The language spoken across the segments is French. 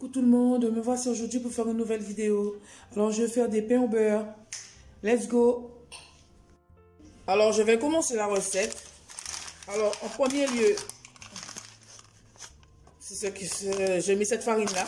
Coucou tout le monde, me voici aujourd'hui pour faire une nouvelle vidéo. Alors je vais faire des pains au beurre. Let's go! Alors je vais commencer la recette. Alors en premier lieu, je mets cette farine là,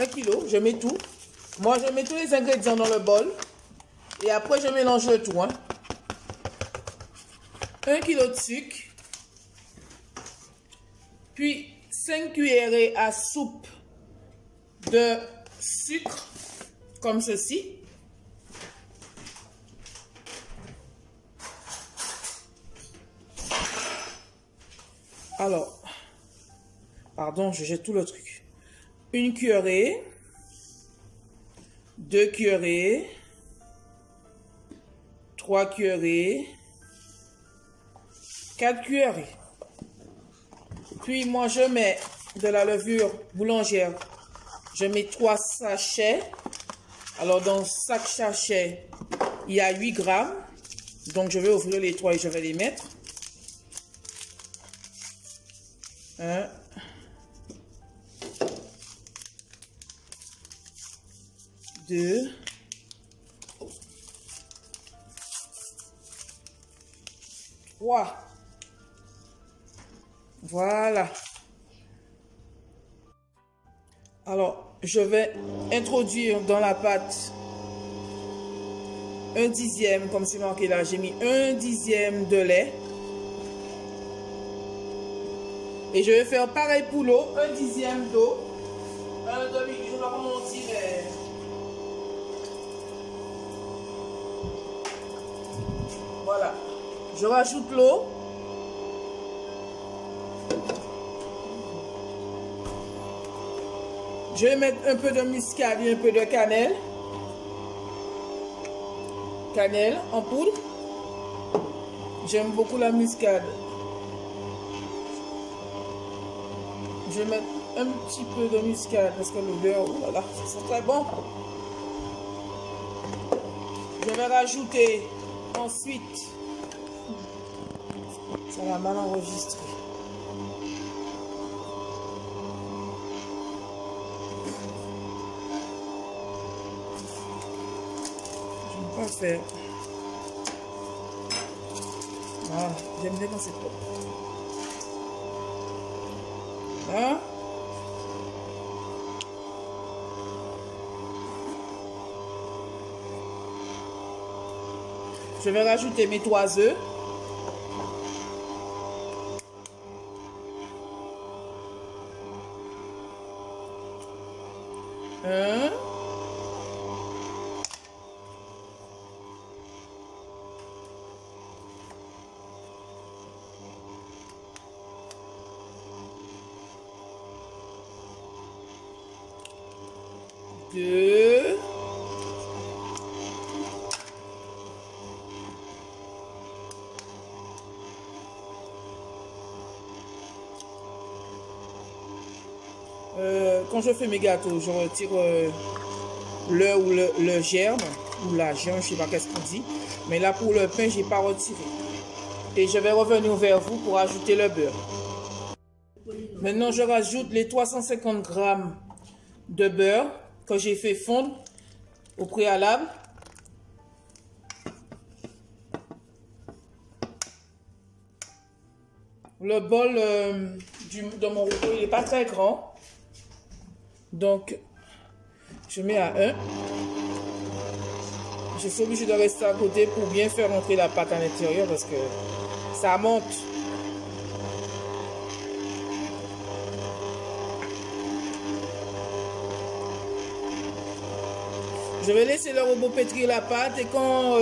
1 kg, je mets tout. Moi je mets tous les ingrédients dans le bol. Et après je mélange le tout. 1 kg de sucre. Puis 5 cuillerées à soupe de sucre, comme ceci. Alors, pardon, je jette tout le truc. 1 cuillerée, 2 cuillerées, 3 cuillerées, 4 cuillerées. Puis moi je mets de la levure boulangère. Je mets 3 sachets. Alors dans chaque sachet, il y a 8 grammes. Donc je vais ouvrir les 3 et je vais les mettre. 1. 2. 3. Voilà. Alors, je vais introduire dans la pâte 1/10, comme c'est marqué là. J'ai mis 1/10 de lait. Et je vais faire pareil pour l'eau. 1/10 d'eau. Un demi, je vais pas mentir, mais... Voilà. Je rajoute l'eau. Je vais mettre un peu de muscade et un peu de cannelle. Cannelle en poudre. J'aime beaucoup la muscade. Je vais mettre un petit peu de muscade parce que le beurre, oh là là, ça sent très bon. Je vais rajouter ensuite, ça va mal enregistrer. Faire. Ah, j'aime bien quand c'est propre. Hein? Je vais rajouter mes 3 œufs. Un. 2. Quand je fais mes gâteaux, je retire le ou le germe, ou la germe, je ne sais pas qu'est-ce qu'on dit. Mais là, pour le pain, je n'ai pas retiré. Et je vais revenir vers vous pour ajouter le beurre. Maintenant, je rajoute les 350 grammes de beurre que j'ai fait fondre au préalable. Le bol de mon robot, il n'est pas très grand. Donc, je mets à 1. Je suis obligé de rester à côté pour bien faire entrer la pâte à l'intérieur parce que ça monte. Je vais laisser le robot pétrir la pâte et quand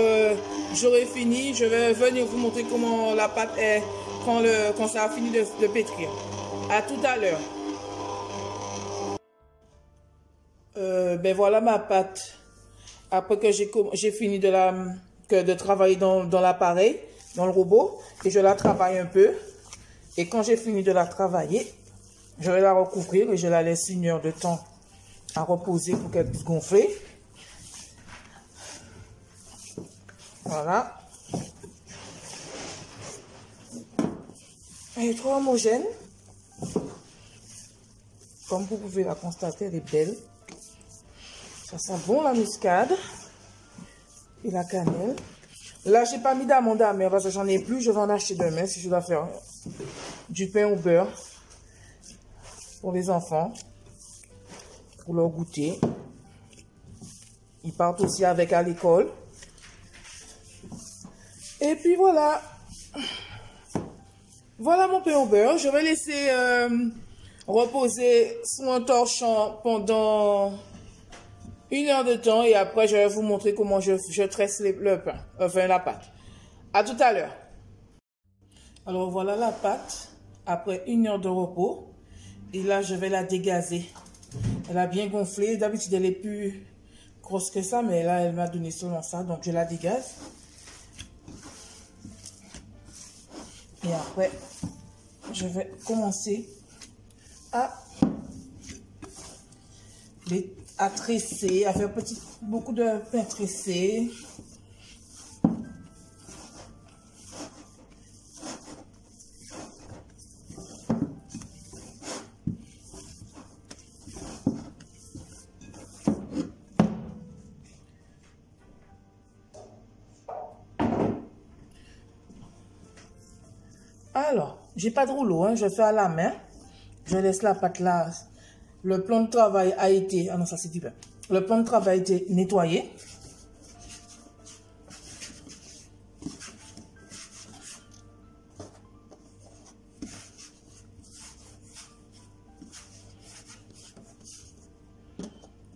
j'aurai fini, je vais venir vous montrer comment la pâte est quand ça a fini de pétrir. À tout à l'heure. Ben voilà ma pâte. Après que j'ai fini de travailler dans l'appareil, dans le robot, et je la travaille un peu. Et quand j'ai fini de la travailler, je vais la recouvrir et je la laisse 1 heure de temps à reposer pour qu'elle puisse gonfler. Voilà. Elle est trop homogène. Comme vous pouvez la constater, elle est belle. Ça sent bon la muscade et la cannelle. Là, j'ai pas mis d'amande amère parce que j'en ai plus. Je vais en acheter demain si je dois faire du pain au beurre pour les enfants, pour leur goûter. Ils partent aussi avec à l'école. Et puis voilà. Voilà mon pain au beurre. Je vais laisser reposer sous un torchon pendant 1 heure de temps. Et après, je vais vous montrer comment je tresse le pain. Enfin, la pâte. À tout à l'heure. Alors, voilà la pâte. Après 1 heure de repos. Et là, je vais la dégazer. Elle a bien gonflé. D'habitude, elle est plus grosse que ça. Mais là, elle m'a donné seulement ça. Donc, je la dégaze. Et après, je vais commencer à tresser, à faire beaucoup de pain tressé. Alors, j'ai pas de rouleau, hein, je fais à la main. Je laisse la pâte là. Le plan de travail a été... Ah non, ça c'est du pain. Le plan de travail a été nettoyé.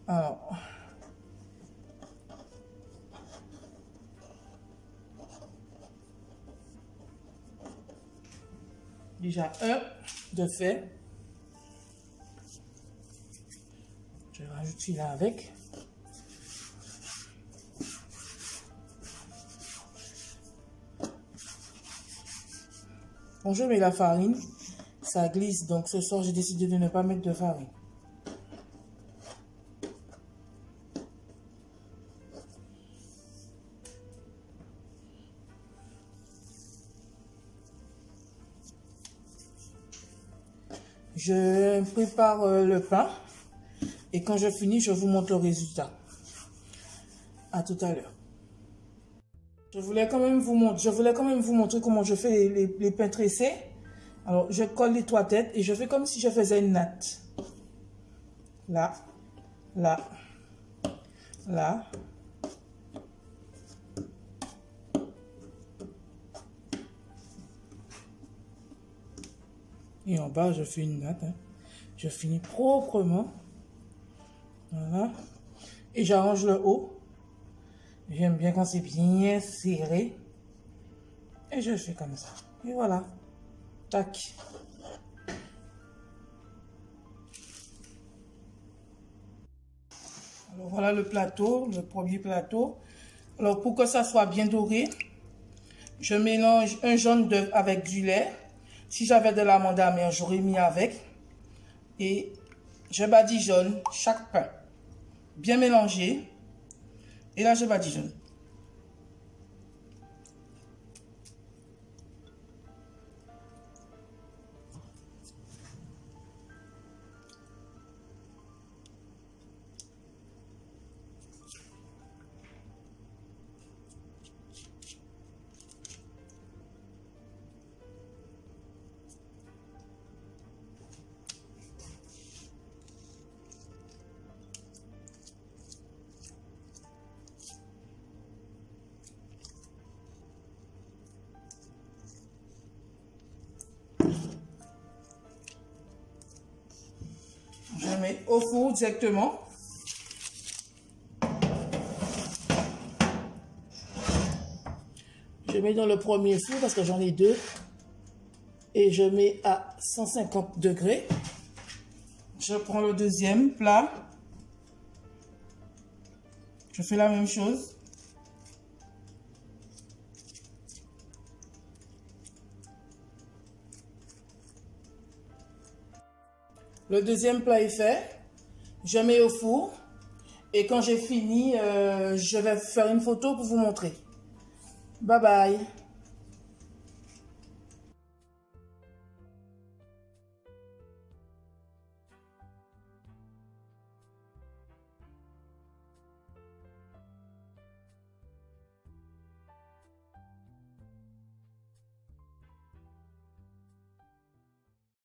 Alors... Déjà un de fait. Je rajoute celui-là avec. Quand je mets la farine, ça glisse. Donc ce soir, j'ai décidé de ne pas mettre de farine. Je prépare le pain et quand je finis, je vous montre le résultat. À tout à l'heure. Je voulais quand même vous montrer comment je fais les pains tressés. Alors, je colle les 3 têtes et je fais comme si je faisais une natte. Là, là, là. Et en bas, je fais une natte. Hein. Je finis proprement. Voilà. Et j'arrange le haut. J'aime bien quand c'est bien serré. Et je fais comme ça. Et voilà. Tac. Alors voilà le plateau, le premier plateau. Alors pour que ça soit bien doré, je mélange un jaune d'œuf avec du lait. Si j'avais de l'amande amère, j'aurais mis avec. Et je badigeonne chaque pain. Bien mélangé. Et là, je badigeonne. Je mets au four directement. Je mets dans le premier four parce que j'en ai 2. Et je mets à 150 degrés. Je prends le deuxième plat. Je fais la même chose. Le deuxième plat est fait. Je mets au four. Et quand j'ai fini, je vais faire une photo pour vous montrer. Bye bye.